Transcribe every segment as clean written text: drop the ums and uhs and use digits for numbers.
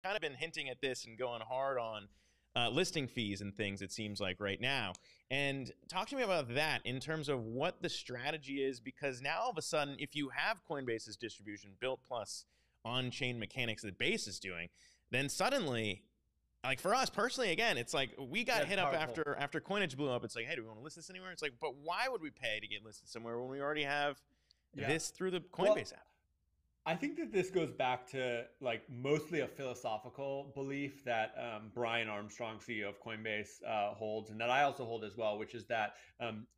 kind of been hinting at this and going hard on listing fees and things, it seems like right now. And talk to me about that in terms of what the strategy is, because now all of a sudden, if you have Coinbase's distribution built plus on-chain mechanics that Base is doing, then suddenly, like for us personally, again, it's like we got hit up after Coinage blew up. It's like, hey, do we want to list this anywhere? It's like, but why would we pay to get listed somewhere when we already have this through the Coinbase app? I think that this goes back to like mostly a philosophical belief that Brian Armstrong, CEO of Coinbase, holds, and that I also hold as well, which is that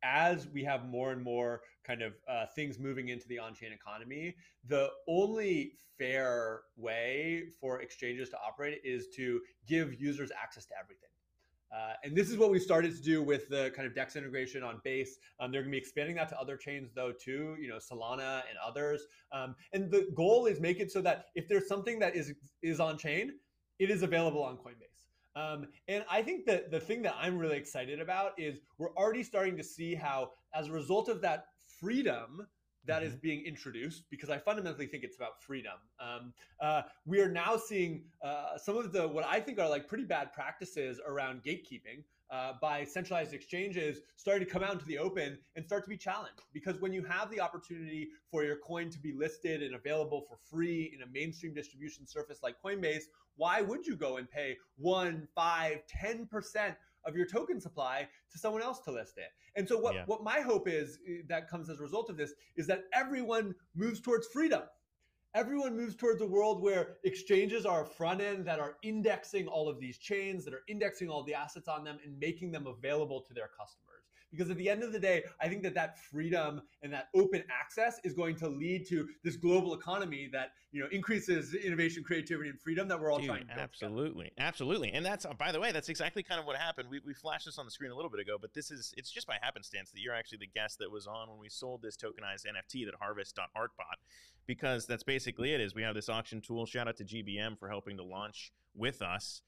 as we have more and more kind of things moving into the on-chain economy, the only fair way for exchanges to operate is to give users access to everything. And this is what we started to do with the kind of DEX integration on Base. They're going to be expanding that to other chains though too, Solana and others. And the goal is make it so that if there's something that is on chain, it is available on Coinbase. And I think that the thing that I'm really excited about is we're already starting to see how, as a result of that freedom that is being introduced, because I fundamentally think it's about freedom. We are now seeing some of the what I think are like pretty bad practices around gatekeeping by centralized exchanges starting to come out into the open and start to be challenged. Because when you have the opportunity for your coin to be listed and available for free in a mainstream distribution surface like Coinbase, why would you go and pay 1, 5, 10% of your token supply to someone else to list it? And so what my hope is that comes as a result of this is that everyone moves towards freedom. Everyone moves towards a world where exchanges are a front end that are indexing all of these chains, that are indexing all the assets on them and making them available to their customers. Because at the end of the day, I think that freedom and that open access is going to lead to this global economy that increases innovation, creativity, and freedom that we're all trying to build absolutely, together. Absolutely. And that's, by the way, that's exactly kind of what happened. We flashed this on the screen a little bit ago, but it's just by happenstance that you're actually the guest that was on when we sold this tokenized NFT that Harvest.art bought, because that's basically it. Is we have this auction tool. Shout out to GBM for helping to launch with us,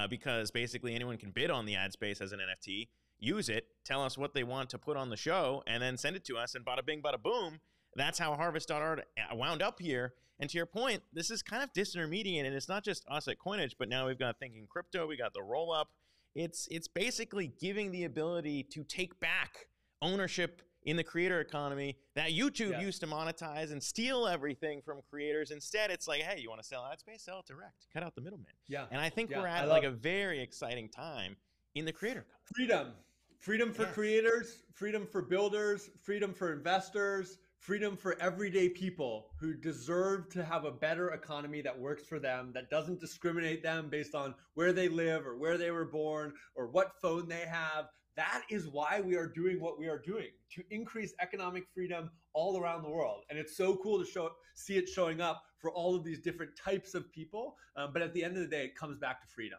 because basically anyone can bid on the ad space as an NFT, use it, tell us what they want to put on the show, and then send it to us, and bada bing, bada boom. That's how Harvest.art wound up here. And to your point, this is kind of disintermediate, and it's not just us at Coinage, but now we've got Thinking Crypto, we got the roll up. It's basically giving the ability to take back ownership in the creator economy that YouTube used to monetize and steal everything from creators. Instead, it's like, hey, you want to sell ad space? Sell it direct. Cut out the middleman. And I think we're at like a very exciting time in the creator economy. Freedom for creators, freedom for builders, freedom for investors, freedom for everyday people who deserve to have a better economy that works for them, that doesn't discriminate them based on where they live or where they were born or what phone they have. That is why we are doing what we are doing, to increase economic freedom all around the world. And it's so cool to see it showing up for all of these different types of people. But at the end of the day, it comes back to freedom.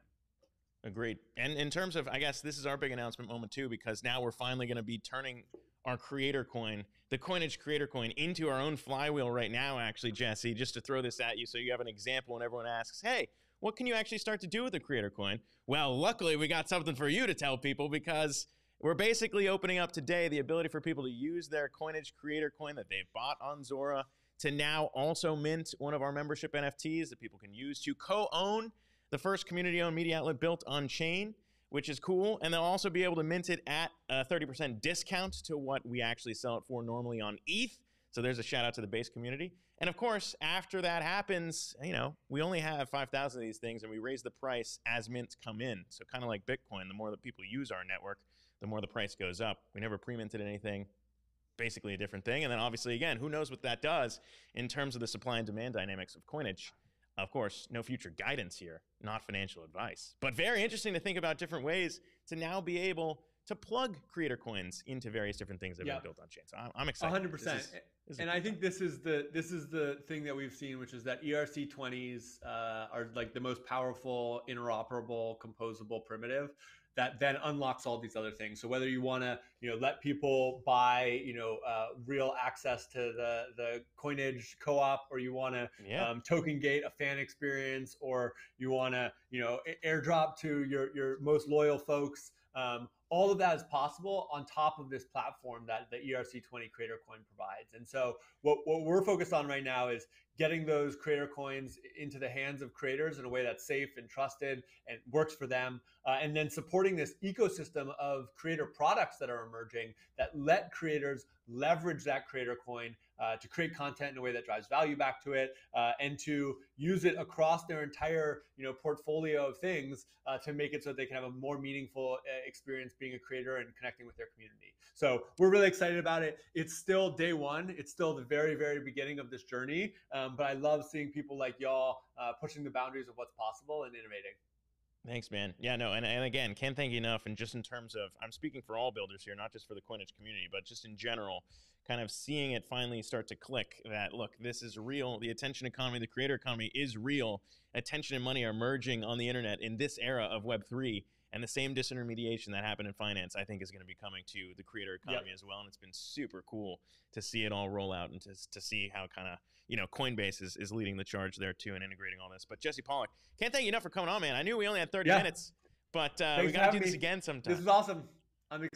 Agreed. And in terms of, I guess this is our big announcement moment too, because now we're finally going to be turning our creator coin, the Coinage creator coin, into our own flywheel right now, actually, Jesse, just to throw this at you so you have an example when everyone asks, hey, what can you actually start to do with the creator coin? Well, luckily we got something for you to tell people, because we're basically opening up today the ability for people to use their Coinage creator coin that they've bought on Zora to now also mint one of our membership NFTs that people can use to co-own the first community-owned media outlet built on chain, which is cool. And they'll also be able to mint it at a 30% discount to what we actually sell it for normally on ETH. So there's a shout out to the Base community. And of course, after that happens, we only have 5,000 of these things, and we raise the price as mints come in. So kind of like Bitcoin, the more that people use our network, the more the price goes up. We never pre-minted anything. Basically a different thing. And then obviously, again, who knows what that does in terms of the supply and demand dynamics of coinage. Of course, no future guidance here, not financial advice, but very interesting to think about different ways to now be able to plug creator coins into various different things that have been built on chain. So I'm excited. 100%. And I think this is the thing that we've seen, which is that ERC20s are like the most powerful, interoperable, composable primitive that then unlocks all these other things. So whether you want to, let people buy, real access to the Coinage co-op, or you want to token gate a fan experience, or you want to, airdrop to your most loyal folks. All of that is possible on top of this platform that the ERC20 Creator Coin provides. And so what we're focused on right now is getting those creator coins into the hands of creators in a way that's safe and trusted and works for them, and then supporting this ecosystem of creator products that are emerging that let creators leverage that creator coin to create content in a way that drives value back to it, and to use it across their entire portfolio of things to make it so they can have a more meaningful experience being a creator and connecting with their community. So we're really excited about it. It's still day one. It's still the very, very beginning of this journey. But I love seeing people like y'all pushing the boundaries of what's possible and innovating. Thanks, man. Yeah, no, and again, can't thank you enough. And just in terms of, I'm speaking for all builders here, not just for the coinage community, but just in general, kind of seeing it finally start to click that, look, this is real. The attention economy, the creator economy is real. Attention and money are merging on the internet in this era of Web3. And the same disintermediation that happened in finance, I think, is going to be coming to the creator economy as well. And it's been super cool to see it all roll out and to see how kind of, Coinbase is leading the charge there too and integrating all this. But Jesse Pollock, can't thank you enough for coming on, man. I knew we only had 30 minutes, but we got to do this again sometime. This is awesome. I'm